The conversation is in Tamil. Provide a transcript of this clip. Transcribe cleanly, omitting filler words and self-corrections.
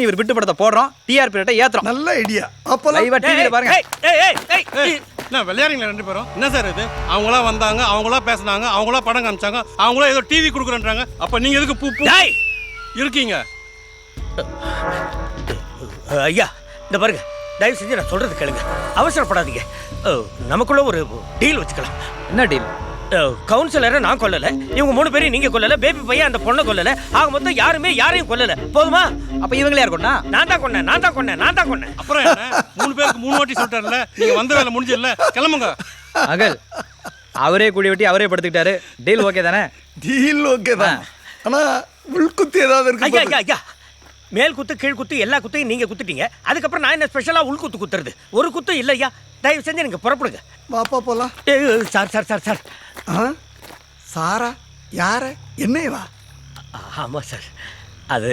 இவர் விட்டு படத்தை போடுறோம், டிஆர்பி ரேட்டை ஏத்துறோம். நல்ல ஐடியா. அப்போலாம் லைவா டிவில பாருங்க. என்ன விளையாடுறீங்களா ரெண்டு பேரும்? என்ன சார் இது? அவங்களா வந்தாங்க, அவங்களா பேசினாங்க, அவங்களா படம் காமிச்சாங்க, அவங்களா ஏதோ டிவி கொடுக்குறேன்றாங்க. அப்ப நீங்க எதுக்கு பூ பூ இருக்கீங்க? ஐயா இந்த பாருங்க, தயவு செஞ்சு நான் சொல்றது கேளுங்க, அவசரப்படாதீங்க. நமக்குள்ள ஒரு டீல் வச்சுக்கலாம். என்ன டீல்? கவுன்சிலரை நான் கொல்லல, இவங்க 3 பேரையும் நீங்க கொல்லல, பேபி பையன் அந்த பொண்ணை கொல்லல, ஆக மொத்தம் யாருமே யாரையும் கொல்லல. போதுமா? அப்ப இவங்களே இருக்கணும்னா நான் தான் கொன்னேன். அப்புறம் என்ன? 3 பேருக்கு 3 வாட்டி சொல்லிட்டாருல, நீங்க வந்த வேலை முடிஞ்சல, கிளம்புங்க. அகல் அவரே கூடி வெட்டி அவரே படுத்துக்கிட்டாரு. டீல் ஓகே தானே? டீல் ஓகே தான். ஆனா உள்குத்து ஏதாவது இருக்கு? ஐயா மேல் குத்து கீழ் குத்து எல்லா குத்தையும் நீங்க குத்துட்டீங்க. அதுக்கப்புறம் நான் என்ன ஸ்பெஷலா உள்குத்து குத்துறது? ஒரு குத்து இல்லையா? தயவு செஞ்சு நீங்க புறப்படுங்க. வாப்பா போலாம். சார் சாரா யார என்னையவா? ஆமா சார், அது